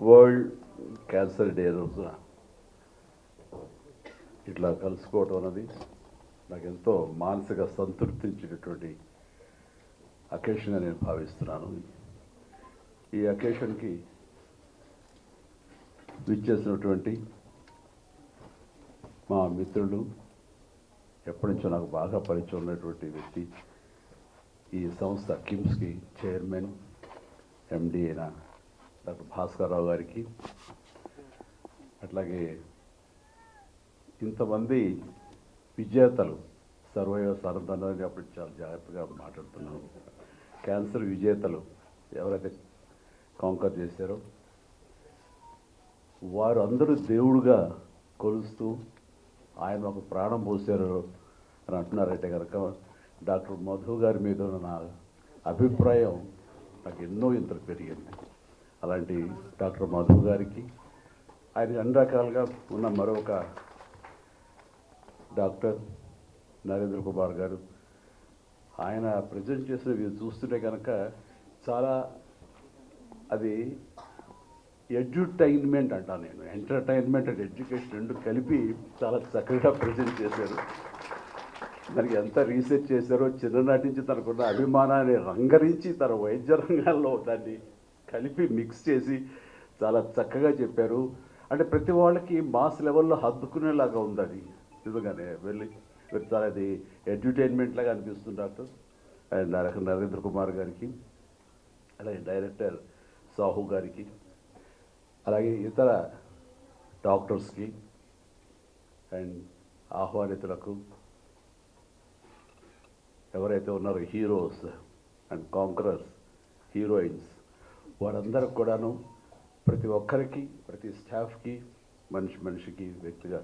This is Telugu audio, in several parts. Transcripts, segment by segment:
వరల్డ్ క్యాన్సర్ డే రోజున ఇట్లా కలుసుకోవటం అన్నది నాకు ఎంతో మానసిక సంతృప్తించినటువంటి అకేషన్గా నేను భావిస్తున్నాను. ఈ అకేషన్కి విచ్చేసినటువంటి మా మిత్రులు, ఎప్పటి నుంచో నాకు బాగా పరిచయం ఉన్నటువంటి వ్యక్తి, ఈ సంస్థ కిమ్స్కి చైర్మన్ ఎండి అయిన డాక్టర్ భాస్కర్ రావు గారికి, అట్లాగే ఇంతమంది విజేతలు సర్వైవర్స్ సారంతాన్ని అప్పుడు చాలా జాగ్రత్తగా మాట్లాడుతున్నాను. క్యాన్సర్ విజేతలు ఎవరైతే కాంకర్ చేశారో వారు అందరూ దేవుడుగా కొలుస్తూ ఆయన ఒక ప్రాణం పోసారు అని అంటున్నారంటే కనుక డాక్టర్ మధు గారి మీద ఉన్న నా అభిప్రాయం నాకు ఎన్నో ఇంతలు పెరిగింది. అలాంటి డాక్టర్ మధు గారికి, ఆయన అన్ని రకాలుగా ఉన్న మరొక డాక్టర్ నరేంద్ర కుమార్ గారు, ఆయన ప్రజెంట్ చేసినవి చూస్తుంటే కనుక చాలా అది ఎడ్యుటైన్మెంట్ అంటాను నేను. ఎంటర్టైన్మెంట్ అండ్ ఎడ్యుకేషన్ రెండు కలిపి చాలా చక్కగా ప్రజెంట్ చేశారు. దానికి ఎంత రీసెర్చ్ చేశారో, చిన్ననాటి నుంచి తనకున్న అభిమానాన్ని రంగరించి తన వైద్య రంగాల్లో దాన్ని కలిపి మిక్స్ చేసి చాలా చక్కగా చెప్పారు. అంటే ప్రతి వాళ్ళకి మాస్ లెవెల్లో హద్దుకునేలాగా ఉంది అది. నిజంగానే వెళ్ళి చాలా అది ఎంటర్టైన్మెంట్ లాగా అనిపిస్తుంది డాక్టర్. అండ్ నరేంద్ర కుమార్ గారికి, అలాగే డైరెక్టర్ సాహు గారికి, అలాగే ఇతర డాక్టర్స్కి అండ్ ఆహ్వానితులకు, ఎవరైతే ఉన్నారో హీరోస్ అండ్ కాంకరర్స్, హీరోయిన్స్, వారందరికి కూడాను ప్రతి ఒక్కరికి, ప్రతి స్టాఫ్కి, మనిషికి వ్యక్తిగా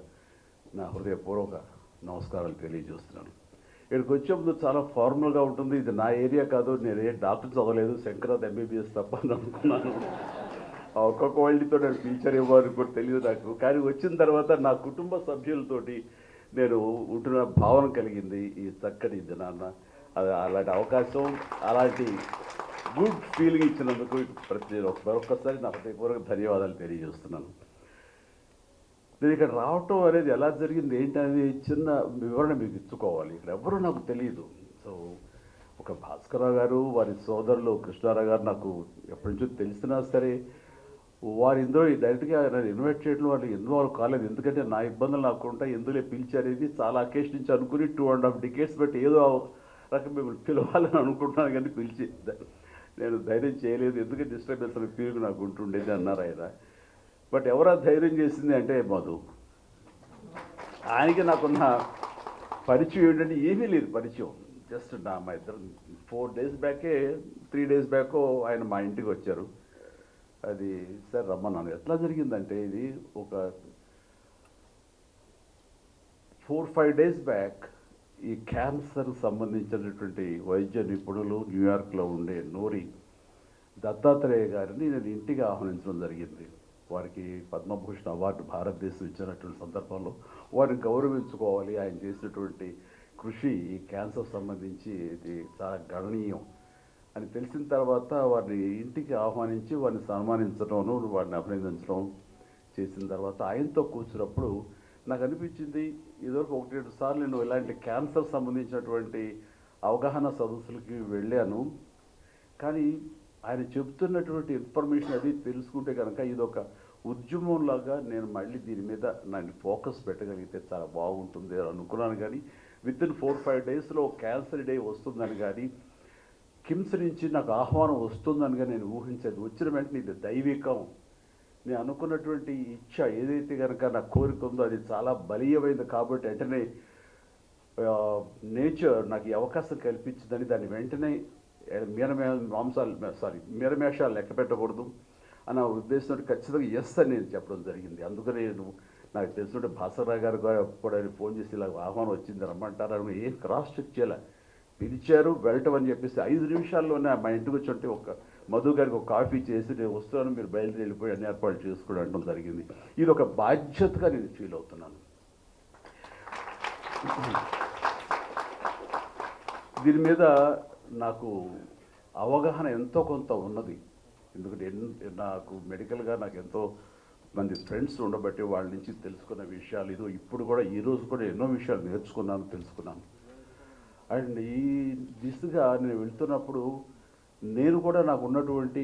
నా హృదయపూర్వక నమస్కారాలు తెలియజేస్తున్నాను. ఇక్కడికి వచ్చే ముందు చాలా ఫార్మల్గా ఉంటుంది. ఇది నా ఏరియా కాదు, నేను ఏ డాక్టర్ చదవలేదు, శంకరాథ్ ఎంబీబీఎస్ తప్ప అని అనుకున్నాను. ఆ ఒక్కొక్క వాళ్ళతో నేను ఫ్యూచర్ ఇవ్వాలని కూడా తెలియదు నాకు. కానీ వచ్చిన తర్వాత నా కుటుంబ సభ్యులతోటి నేను ఉంటున్న భావన కలిగింది ఈ చక్కటి దినాన్న. అలాంటి అవకాశం, అలాంటి గుడ్ ఫీలింగ్ ఇచ్చినందుకు మరొకసారి నా హృదయపూర్వక ధన్యవాదాలు తెలియజేస్తున్నాను. నేను ఇక్కడ రావటం అనేది ఎలా జరిగింది ఏంటనేది చిన్న వివరణ మీకు ఇచ్చుకోవాలి. ఇక్కడ ఎవరు నాకు తెలియదు. సో ఒక భాస్కరరావు గారు, వారి సోదరులు కృష్ణారావు గారు నాకు ఎప్పటి నుంచో తెలిసినా సరే వారు ఇందులో డైరెక్ట్గా నన్ను ఇన్వైట్ చేయడం వాళ్ళు ఇన్వాల్వ్ కాలేదు. ఎందుకంటే నా ఇబ్బందులు నాకు ఉంటాయి, ఎందులో పిలిచారేది చాలా అకేషన్ నుంచి అనుకుని 2.5 decades బట్టి ఏదో రకం మిమ్మల్ని పిలవాలని అనుకుంటున్నాను, కానీ పిలిచి నేను ధైర్యం చేయలేదు. ఎందుకంటే డిస్టర్బెన్స్ అనే ఫీలింగ్ నాకు ఉంటుండేది అన్నారు ఆయన. బట్ ఎవరా ధైర్యం చేసింది అంటే మధు. ఆయనకి నాకున్న పరిచయం ఏంటంటే ఏమీ లేదు పరిచయం. జస్ట్ మా ఇద్దరు 4 days బ్యాకే 3 days బ్యాక్ ఆయన మా ఇంటికి వచ్చారు. అది సార్ రమ్మన్నాను. ఎట్లా జరిగిందంటే ఇది ఒక 4-5 days బ్యాక్ ఈ క్యాన్సర్ సంబంధించినటువంటి వైద్య నిపుణులు న్యూయార్క్లో ఉండే నోరి దత్తాత్రేయ గారిని నేను ఇంటికి ఆహ్వానించడం జరిగింది. వారికి పద్మభూషణ్ అవార్డు భారతదేశం ఇచ్చినటువంటి సందర్భంలో వారిని గౌరవించుకోవాలి. ఆయన చేసినటువంటి కృషి ఈ క్యాన్సర్ సంబంధించి ఇది చాలా గణనీయం అని తెలిసిన తర్వాత వారిని ఇంటికి ఆహ్వానించి వారిని సన్మానించడం, వారిని అభినందించడం చేసిన తర్వాత ఆయనతో కూర్చున్నప్పుడు నాకు అనిపించింది, ఇదివరకు 1-2 సార్లు నేను ఇలాంటి క్యాన్సర్ సంబంధించినటువంటి అవగాహన సదస్సులకి వెళ్ళాను. కానీ ఆయన చెబుతున్నటువంటి ఇన్ఫర్మేషన్ అది తెలుసుకుంటే కనుక ఇదొక ఉద్యమంలాగా నేను మళ్ళీ దీని మీద నన్ను ఫోకస్ పెట్టగలిగితే చాలా బాగుంటుంది అని అనుకున్నాను. కానీ వితిన్ 4-5 daysలో క్యాన్సర్ డే వస్తుందని కానీ, కిమ్స్ నుంచి నాకు ఆహ్వానం వస్తుందని కానీ నేను ఊహించేది. వచ్చిన వెంటనే ఇది దైవికం, నేను అనుకున్నటువంటి ఇచ్చ ఏదైతే కనుక నా కోరిక ఉందో అది చాలా బలీయమైంది. కాబట్టి వెంటనే నేచర్ నాకు ఈ అవకాశం కల్పించిందని దాన్ని వెంటనే మీరమేషాలు లెక్క పెట్టకూడదు అన్న ఉద్దేశంతో ఖచ్చితంగా ఎస్ అని నేను చెప్పడం జరిగింది. అందుకని నాకు తెలిసినట్టు భాస్కరరావు గారు కూడా ఫోన్ చేసి ఇలా ఆహ్వానం వచ్చింది రమ్మంటారు. ఏం క్రాస్ చెక్ చేయాలి, పిలిచారు వెళ్ళటం అని చెప్పేసి 5 నిమిషాల్లోనే మా ఇంటికి వచ్చి ఒక మధు గారికి ఒక కాఫీ చేసి నేను వస్తున్నాను, మీరు బయలుదేరి వెళ్ళిపోయి అన్ని ఏర్పాట్లు చేసుకోవడం అనడం జరిగింది. ఇది ఒక బాధ్యతగా నేను ఫీల్ అవుతున్నాను. దీని మీద నాకు అవగాహన ఎంతో కొంత ఉన్నది. ఎందుకంటే నాకు మెడికల్గా నాకు ఎంతో మంది ఫ్రెండ్స్ ఉండబట్టి వాళ్ళ నుంచి తెలుసుకున్న విషయాలు ఇదో ఇప్పుడు కూడా ఈరోజు కూడా ఎన్నో విషయాలు నేర్చుకున్నాను, తెలుసుకున్నాను. అండ్ ఈ దిశగా నేను వెళ్తున్నప్పుడు నేను కూడా నాకు ఉన్నటువంటి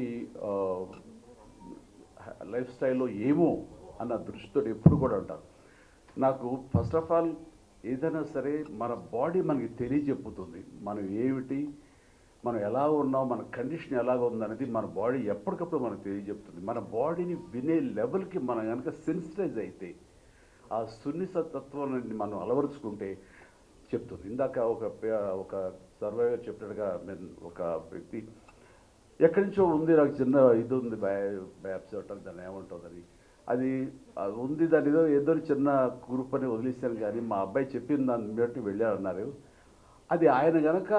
లైఫ్ స్టైల్లో ఏమో అన్న దృష్టితో ఎప్పుడు కూడా ఉంటాను. నాకు ఫస్ట్ ఆఫ్ ఆల్ ఏదైనా సరే మన బాడీ మనకి తెలియజెప్పుతుంది మనం ఏమిటి, మనం ఎలా ఉన్నాం, మన కండిషన్ ఎలాగ ఉందనేది మన బాడీ ఎప్పటికప్పుడు మనకు తెలియజెప్తుంది. మన బాడీని వినే లెవెల్కి మనం కనుక సెన్సిటైజ్ అయితే, ఆ సున్నితత్వాన్ని మనం అలవరుచుకుంటే చెప్తుంది. ఇందాక ఒక సర్వైవర్ చెప్పినట్టుగా ఒక వ్యక్తి ఎక్కడి నుంచో ఉంది, నాకు చిన్న ఇది ఉంది బయాప్సీ అంటారు దాన్ని ఏమంటుందని, అది ఉంది దాని ఏదో చిన్న గ్రూప్ అని వదిలేశాను. కానీ మా అబ్బాయి చెప్పిన దాన్ని బట్టి వెళ్ళారన్నారు. అది ఆయన కనుక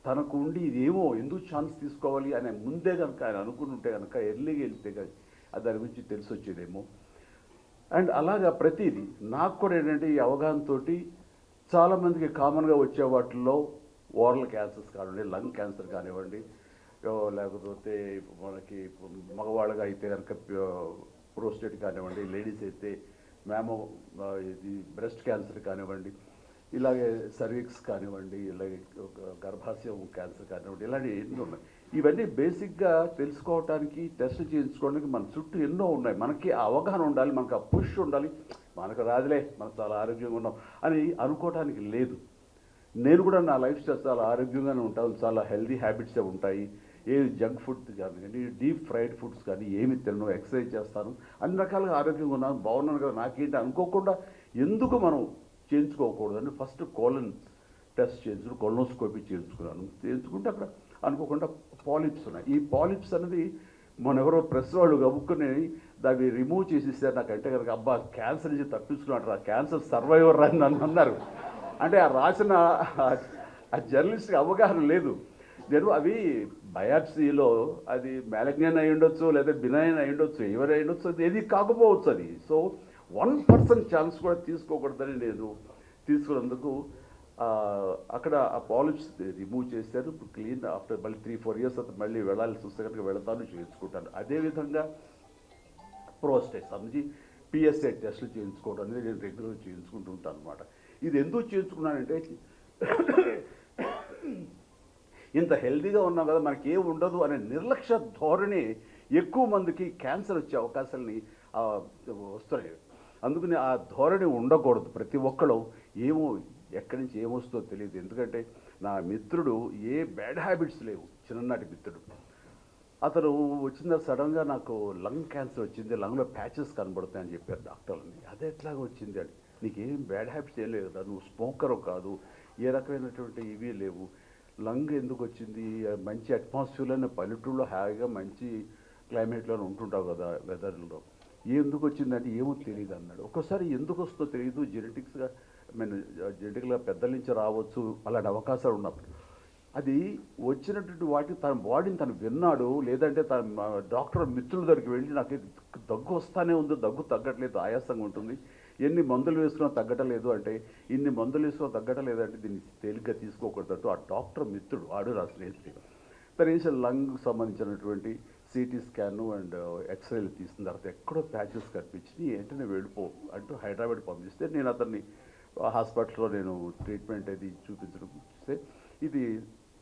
తనకు ఉండి ఇదేమో ఎందుకు ఛాన్స్ తీసుకోవాలి అనే ముందే కనుక ఆయన అనుకుని ఉంటే కనుక ఎర్లీగా వెళ్తే దాని గురించి తెలిసి వచ్చేదేమో. అండ్ అలాగా ప్రతిదీ నాకు కూడా ఏంటంటే ఈ అవగాహనతో చాలామందికి కామన్గా వచ్చే వాటిల్లో ఓరల్ క్యాన్సర్స్ కానివ్వండి, లంగ్ క్యాన్సర్ కానివ్వండి, లేకపోతే మనకి మగవాళ్ళగా అయితే కనుక ప్రోస్టేట్ కానివ్వండి, లేడీస్ అయితే ఇది బ్రెస్ట్ క్యాన్సర్ కానివ్వండి, ఇలాగే సర్విక్స్ కానివ్వండి, ఇలాగే గర్భాశయం క్యాన్సర్ కానివ్వండి, ఇలాంటివి ఎన్నో ఉన్నాయి. ఇవన్నీ బేసిక్గా తెలుసుకోవటానికి, టెస్ట్ చేయించుకోవడానికి మన చుట్టూ ఎన్నో ఉన్నాయి. మనకి ఆ అవగాహన ఉండాలి, మనకు ఆ పుష్ ఉండాలి. మనకు రాదులే, మనం చాలా ఆరోగ్యంగా ఉన్నాం అని అనుకోవటానికి లేదు. నేను కూడా నా లైఫ్ స్టైల్ చాలా ఆరోగ్యంగానే ఉంటాను, చాలా హెల్దీ హ్యాబిట్సే ఉంటాయి. ఏ జంక్ ఫుడ్ కానీ, డీప్ ఫ్రైడ్ ఫుడ్స్ కానీ ఏమి తినను, ఎక్సర్సైజ్ చేస్తాను, అన్ని రకాలుగా ఆరోగ్యంగా ఉన్నాను, బాగున్నాను కదా. నాకేంటి అనుకోకుండా ఎందుకు మనం చేయించుకోకూడదని ఫస్ట్ కోలన్ టెస్ట్ చేయించుకుని కొలనోస్కోపీ చేయించుకుంటే అక్కడ అనుకోకుండా పాలిప్స్ ఉన్నాయి. ఈ పాలిప్స్ అనేది మన ఎవరో ప్రెస్ వాళ్ళు గబుక్కుని దాన్ని రిమూవ్ చేసేసారు. నాకంటే కనుక అబ్బా క్యాన్సర్ నుంచి తప్పించుకున్నాడు, ఆ క్యాన్సర్ సర్వైవర్ అని నన్ను అన్నారు. అంటే ఆ రాసిన ఆ జర్నలిస్ట్కి అవగాహన లేదు. నేను అవి బయాప్సీలో అది మ్యాలిగ్నెంట్ అయి ఉండొచ్చు, లేదా బినైన్ అయి ఉండొచ్చు, ఎవరు అయి ఉండొచ్చు, అది ఏది కాకపోవచ్చు. అది సో 1% ఛాన్స్ కూడా తీసుకోకూడదని నేను తీసుకున్నందుకు అక్కడ ఆ పాలిప్స్ రిమూవ్ చేశారు. ఇప్పుడు క్లీన్ ఆఫ్టర్ మళ్ళీ 3-4 years తర్వాత మళ్ళీ వెళ్ళాల్సి వస్తే కనుక వెళతాను, చేయించుకుంటాను. అదేవిధంగా ప్రోస్టేట్ సంబంధించి పిఎస్ఏ టెస్టులు చేయించుకోవడం అనేది నేను రెగ్యులర్గా చేయించుకుంటూ ఉంటాను అనమాట. ఇది ఎందుకు చేయించుకున్నానంటే ఇంత హెల్తీగా ఉన్నాం కదా, మనకి ఏం ఉండదు అనే నిర్లక్ష్య ధోరణి ఎక్కువ మందికి క్యాన్సర్ వచ్చే అవకాశాలని వస్తున్నాయి. అందుకని ఆ ధోరణి ఉండకూడదు. ప్రతి ఒక్కళ్ళు ఏమో ఎక్కడి నుంచి ఏమొస్తుందో తెలియదు. ఎందుకంటే నా మిత్రుడు ఏ బ్యాడ్ హ్యాబిట్స్ లేవు, చిన్ననాటి మిత్రుడు. అతను వచ్చిన సడన్గా నాకు లంగ్ క్యాన్సర్ వచ్చింది, లంగ్లో ప్యాచెస్ కనబడతాయని చెప్పారు డాక్టర్లని. అదే ఎట్లాగా వచ్చింది అని, నీకేం బ్యాడ్ హ్యాబిట్స్ ఏం లేదు కదా, నువ్వు స్మోకరు కాదు, ఏ రకమైనటువంటి ఇవి లేవు, లంగ్ ఎందుకు వచ్చింది, మంచి అట్మాస్ఫియర్లోనే పల్లెటూరులో హాయిగా మంచి క్లైమేట్లోనే ఉంటుంటావు కదా వెదర్లో, ఎందుకు వచ్చిందంటే ఏమో తెలియదు అన్నాడు. ఒక్కోసారి ఎందుకు వస్తుందో తెలియదు, జెనెటిక్గా పెద్దల నుంచి రావచ్చు, అలాంటి అవకాశాలు ఉన్నప్పుడు అది వచ్చినటువంటి వాటికి తన బాడీని తను విన్నాడు. లేదంటే తన డాక్టర్ మిత్రుల దగ్గరికి వెళ్ళి నాకు దగ్గు వస్తానే ఉంది, దగ్గు తగ్గట్లేదు, ఆయాసంగా ఉంటుంది, ఎన్ని మందులు వేసుకున్నా తగ్గటలేదు అంటే, ఇన్ని మందులు వేసుకున్నా తగ్గటలేదు అంటే దీన్ని తేలిగ్గా తీసుకోకూడదు. ఆ డాక్టర్ మిత్రుడు ఆడు నా స్నేహితుడు తను లంగ్ సంబంధించినటువంటి సిటీ స్కాను అండ్ ఎక్స్రేలు తీసిన తర్వాత ఎక్కడో ప్యాచెస్ కనిపించి వెంటనే వెళ్ళిపో అంటూ హైదరాబాద్ పంపిస్తే నేను అతన్ని హాస్పిటల్లో నేను ట్రీట్మెంట్ అది చూపించడం చూస్తే ఇది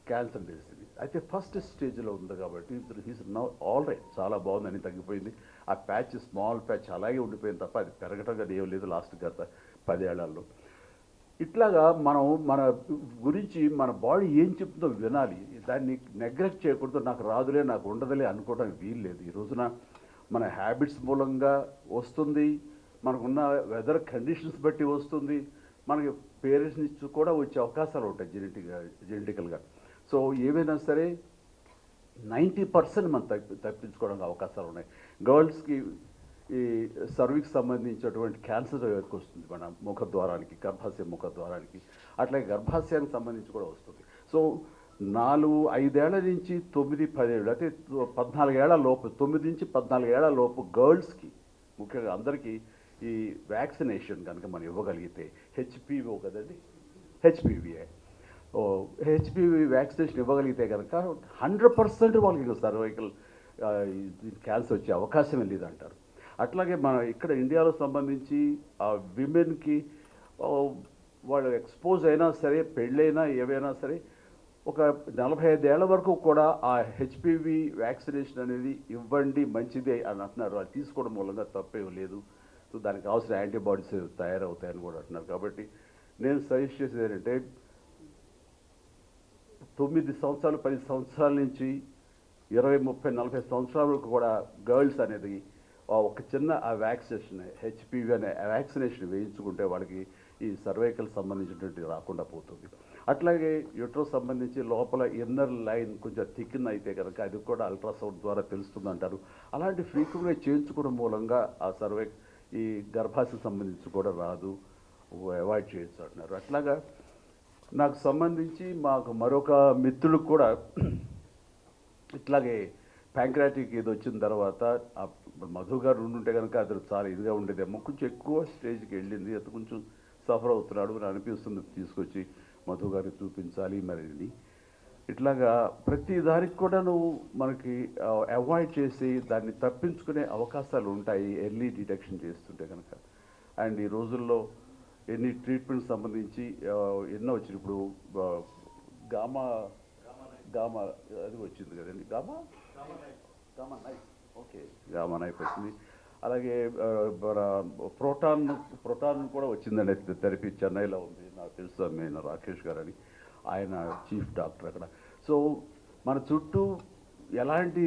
క్యాన్సర్ తెలిసింది. అయితే ఫస్ట్ స్టేజ్లో ఉంది కాబట్టి హీస్ నౌ ఆల్ రైట్, చాలా బాగుందని తగ్గిపోయింది. ఆ ప్యాచ్ స్మాల్ ప్యాచ్ అలాగే ఉండిపోయింది తప్ప అది పెరగటం ఏం లేదు లాస్ట్ గత 10 ఏళ్లలో. ఇట్లాగా మనం మన గురించి మన బాడీ ఏం చెప్తుందో వినాలి, దాన్ని నెగ్లెక్ట్ చేయకూడదు. నాకు రాదులే, నాకు ఉండదులే అనుకోవడానికి వీలు లేదు. ఈ రోజున మన హ్యాబిట్స్ మూలంగా వస్తుంది, మనకున్న వెదర్ కండిషన్స్ బట్టి వస్తుంది, మనకి పేరెంట్స్ నుంచి కూడా వచ్చే అవకాశాలు ఉంటాయి జెనెటికల్గా. సో ఏవైనా సరే 90% మనం తప్పించుకోవడానికి అవకాశాలు ఉన్నాయి. గర్ల్స్కి ఈ సర్వీక్స్ సంబంధించినటువంటి క్యాన్సర్ వస్తుంది మన ముఖద్వారానికి, గర్భాశయ ముఖద్వారానికి, అట్లాగే గర్భాశయానికి సంబంధించి కూడా వస్తుంది. సో 4-5 ఏళ్ల నుంచి 9-10 ఏళ్ళు, అంటే 14 ఏళ్ల లోపు, 9 నుంచి 14 ఏళ్ల లోపు గర్ల్స్కి ముఖ్యంగా అందరికీ ఈ వ్యాక్సినేషన్ కనుక మనం ఇవ్వగలిగితే, హెచ్పివి కదండి, హెచ్పివి వ్యాక్సినేషన్ ఇవ్వగలిగితే కనుక 100% వాళ్ళకి సర్వైకల్ క్యాన్సర్ వచ్చే అవకాశమే లేదంటారు. అట్లాగే మన ఇక్కడ ఇండియాలో సంబంధించి ఆ విమెన్కి వాళ్ళు ఎక్స్పోజ్ అయినా సరే, పెళ్ళైనా ఏవైనా సరే, ఒక 45 ఏళ్ల వరకు కూడా ఆ హెచ్పివి వ్యాక్సినేషన్ అనేది ఇవ్వండి, మంచిదే అని అంటున్నారు. అది తీసుకోవడం మూలంగా తప్పేం లేదు. సో దానికి కావాల్సిన యాంటీబాడీస్ తయారవుతాయని కూడా అంటున్నారు. కాబట్టి నేను సజెస్ట్ చేసేది ఏంటంటే 9 సంవత్సరాలు 10 సంవత్సరాల నుంచి 20, 30, 40 సంవత్సరాల వరకు కూడా గర్ల్స్ అనేది ఒక చిన్న ఆ వ్యాక్సినేషన్ హెచ్పివి అనే వ్యాక్సినేషన్ వేయించుకుంటే వాళ్ళకి ఈ సర్వైకల్ సంబంధించినటువంటి రాకుండా పోతుంది. అట్లాగే యూట్రస్ సంబంధించి లోపల ఇన్నర్ లైన్ కొంచెం థిక్న్ అయితే కనుక అది కూడా అల్ట్రాసౌండ్ ద్వారా తెలుస్తుంది అంటారు. అలాంటి ఫ్రీక్వెంట్గా చేయించుకోవడం మూలంగా ఆ ఈ గర్భాశయ సంబంధించి కూడా రాదు, అవాయిడ్ చేయొచ్చు అంటున్నారు. అట్లాగా నాకు సంబంధించి మాకు మరొక మిత్రులకు కూడా ఇట్లాగే ప్యాంక్రాటిక్ ఇది వచ్చిన తర్వాత మధు గారు ఉండుంటే కనుక అది చాలా ఇదిగా ఉండేదేమో, కొంచెం ఎక్కువ స్టేజ్కి వెళ్ళింది, అది కొంచెం సఫర్ అవుతున్నాడు అని అనిపిస్తుంది. తీసుకొచ్చి మధు గారికి చూపించాలి మరి. ఇట్లాగా ప్రతి దానికి కూడా మనకి అవాయిడ్ చేసి దాన్ని తప్పించుకునే అవకాశాలు ఉంటాయి ఎర్లీ డిటెక్షన్ చేస్తుంటే కనుక. అండ్ ఈ రోజుల్లో ఎన్ని ట్రీట్మెంట్ సంబంధించి ఎన్నో వచ్చింది. ఇప్పుడు గామా అది వచ్చింది కదండి, gamma knife, okay, gamma knife వచ్చింది. అలాగే ప్రోటాన్ కూడా వచ్చిందండి థెరపీ, చెన్నైలో ఉంది. నాకు తెలుసు, నేను రాకేష్ గారు అని, ఆయన చీఫ్ డాక్టర్ అక్కడ. సో మన చుట్టూ ఎలాంటి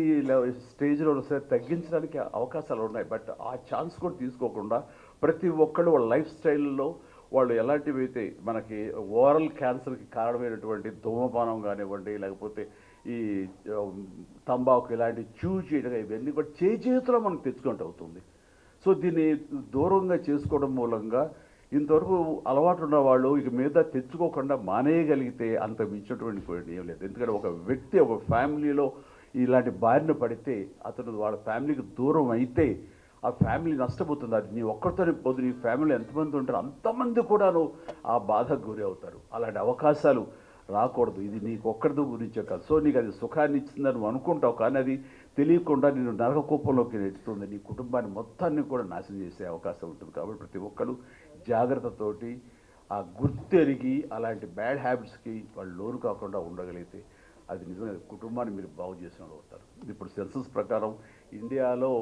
స్టేజ్లో సరే తగ్గించడానికి అవకాశాలు ఉన్నాయి. బట్ ఆ ఛాన్స్ కూడా తీసుకోకుండా ప్రతి ఒక్కళ్ళు వాళ్ళ లైఫ్ స్టైల్లో వాళ్ళు ఎలాంటివి అయితే మనకి ఓరల్ క్యాన్సర్కి కారణమైనటువంటి ధూమపానం కానివ్వండి, లేకపోతే ఈ తంబాకు ఇలాంటి చేయడం, ఇవన్నీ కూడా చేతిలో మనకు తెచ్చుకుంటూ అవుతుంది. సో దీన్ని దూరంగా చేసుకోవడం మూలంగా ఇంతవరకు అలవాటు ఉన్న వాళ్ళు ఇక మీద తెచ్చుకోకుండా మానేయగలిగితే అంత మించినటువంటి ఏం లేదు. ఎందుకంటే ఒక వ్యక్తి ఒక ఫ్యామిలీలో ఇలాంటి బారిన పడితే అతను వాళ్ళ ఫ్యామిలీకి దూరం అయితే ఆ ఫ్యామిలీ నష్టపోతుంది. అది నీ ఒక్కరితోనే పోదు, నీ ఫ్యామిలీలో ఎంతమంది ఉంటారో అంతమంది కూడాను ఆ బాధకు గురి అవుతారు. అలాంటి అవకాశాలు రాకూడదు. ఇది నీకు ఒక్కరితో గురించే కాదు. సో నీకు అది సుఖాన్ని ఇచ్చిందని నువ్వు అనుకుంటావు, కానీ అది తెలియకుండా నేను నరక కూపంలోకి నెట్టుతుంది. నీ కుటుంబాన్ని మొత్తాన్ని కూడా నాశనం చేసే అవకాశం ఉంటుంది. కాబట్టి ప్రతి ఒక్కరు జాగ్రత్తతోటి ఆ గుర్తెరిగి అలాంటి బ్యాడ్ హ్యాబిట్స్కి వాళ్ళు లోను కాకుండా ఉండగలిగితే అది నిజంగా కుటుంబాన్ని మీరు బాగు చేసిన వాళ్ళు అవుతారు. ఇప్పుడు సెన్సస్ ప్రకారం ఇండియాలో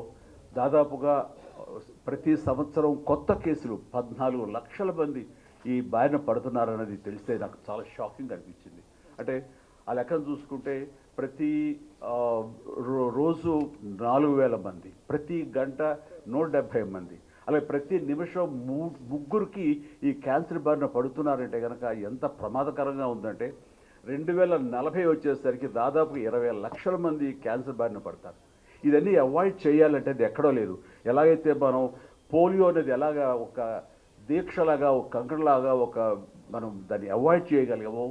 దాదాపుగా ప్రతి సంవత్సరం కొత్త కేసులు 14 లక్షల మంది ఈ బారిన పడుతున్నారన్నది తెలిస్తే నాకు చాలా షాకింగ్ అనిపించింది. అంటే ఆ లెక్కను చూసుకుంటే ప్రతి రోజు 4,000 మంది, ప్రతి గంట 170 మంది, అలాగే ప్రతి నిమిషం ముగ్గురికి ఈ క్యాన్సర్ బారిన పడుతున్నారంటే కనుక ఎంత ప్రమాదకరంగా ఉందంటే 2040 వచ్చేసరికి దాదాపు 20 లక్షల మంది క్యాన్సర్ బారిన పడతారు. ఇదన్నీ అవాయిడ్ చేయాలంటే అది ఎక్కడో లేదు. ఎలాగైతే మనం పోలియో అనేది ఎలాగా ఒక దీక్షలాగా, ఒక కంకణలాగా మనం దాన్ని అవాయిడ్ చేయగలిగామో,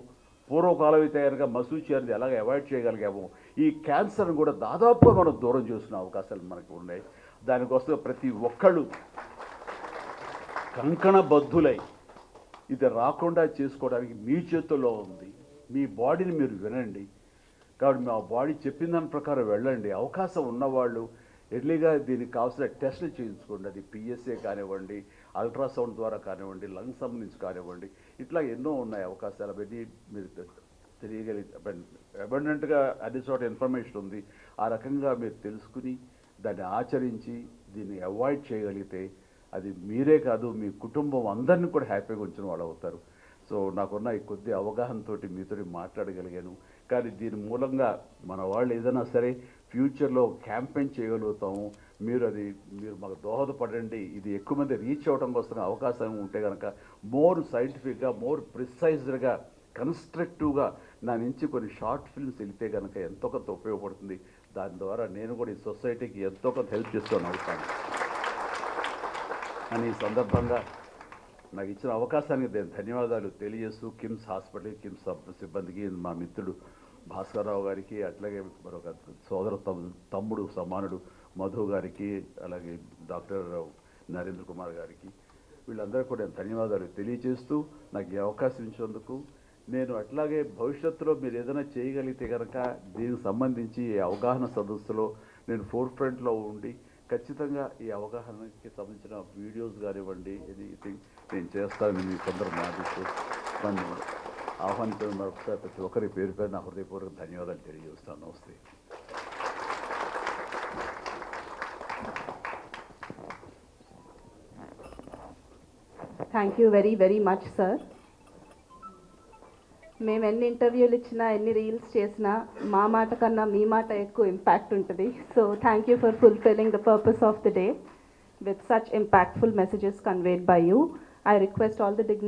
పూర్వకాలం అయితే కనుక మసూచి అనేది ఎలాగ అవాయిడ్ చేయగలిగామో, ఈ క్యాన్సర్ని కూడా దాదాపుగా మనం దూరం చేసుకునే అవకాశాలు మనకు ఉన్నాయి. దానికోసం ప్రతి ఒక్కళ్ళు కంకణబద్ధులై ఇది రాకుండా చేసుకోవడానికి మీ చేతుల్లో ఉంది. మీ బాడీని మీరు వినండి. కాబట్టి మా బాడీ చెప్పిన దాని ప్రకారం వెళ్ళండి. అవకాశం ఉన్నవాళ్ళు ఎర్లీగా దీనికి కావాల్సిన టెస్టులు చేయించుకోండి. అది పిఎస్ఏ కానివ్వండి, అల్ట్రాసౌండ్ ద్వారా కానివ్వండి, లంగ్స్ సంబంధించి కానివ్వండి, ఇట్లా ఎన్నో ఉన్నాయి అవకాశాలు. అవన్నీ మీరు తెలియగలిగే అబండెంట్గా అన్ని చోట ఇన్ఫర్మేషన్ ఉంది. ఆ రకంగా మీరు తెలుసుకుని దాన్ని ఆచరించి దీన్ని అవాయిడ్ చేయగలిగితే అది మీరే కాదు, మీ కుటుంబం అందరినీ కూడా హ్యాపీగా ఉంచిన వాళ్ళు అవుతారు. సో నాకున్న ఈ కొద్ది అవగాహనతో మీతో మాట్లాడగలిగాను. కానీ దీని మూలంగా మన వాళ్ళు ఏదైనా సరే ఫ్యూచర్లో క్యాంపెయిన్ చేయగలుగుతాము. మీరు మాకు దోహదపడండి. ఇది ఎక్కువ మంది రీచ్ అవ్వడం కోసం అవకాశం ఉంటే కనుక మోర్ సైంటిఫిక్గా, మోర్ ప్రిసైజ్డ్గా, కన్స్ట్రక్టివ్గా నా నుంచి కొన్ని షార్ట్ ఫిల్మ్స్ వెళితే కనుక ఎంతో కొంత ఉపయోగపడుతుంది. దాని ద్వారా నేను కూడా ఈ సొసైటీకి ఎంతో కొంత హెల్ప్ చేస్తాను అవుతాను అని ఈ సందర్భంగా నాకు ఇచ్చిన అవకాశానికి నేను ధన్యవాదాలు తెలియజేస్తూ కిమ్స్ హాస్పిటల్, కిమ్స్ సిబ్బందికి, మా మిత్రుడు భాస్కర్రావు గారికి, అట్లాగే మరొక సోదర తమ్ముడు సమానుడు మధు గారికి, అలాగే డాక్టర్ నరేంద్ర కుమార్ గారికి, వీళ్ళందరూ కూడా నేను ధన్యవాదాలు తెలియజేస్తూ నాకు ఈ అవకాశం ఇచ్చినందుకు. నేను అట్లాగే భవిష్యత్తులో మీరు ఏదైనా చేయగలిగితే కనుక దీనికి సంబంధించి అవగాహన సదస్సులో నేను ఫోర్ ఫ్రంట్లో ఉండి ఖచ్చితంగా ఈ అవగాహనకి సంబంధించిన వీడియోస్ కానివ్వండి ఎనీథింగ్ నేను చేస్తానని మీ కొందరు మాటిస్తూ నన్ను ఆహ్వానించిన మరొకసారి ప్రతి ఒక్కరి పేరు పేరు నా హృదయపూర్వక ధన్యవాదాలు తెలియజేస్తాను. నమస్తే. Thank you very very much sir. మేము ఎన్ని ఇంటర్వ్యూలు ఇచ్చినా ఎన్ని రీల్స్ చేసినా మా మాట కన్నా మీ మాట ఎక్కువ ఇంపాక్ట్ ఉంటుంది. So thank you for fulfilling the purpose of the day with such impactful messages conveyed by you. I request all the dignitaries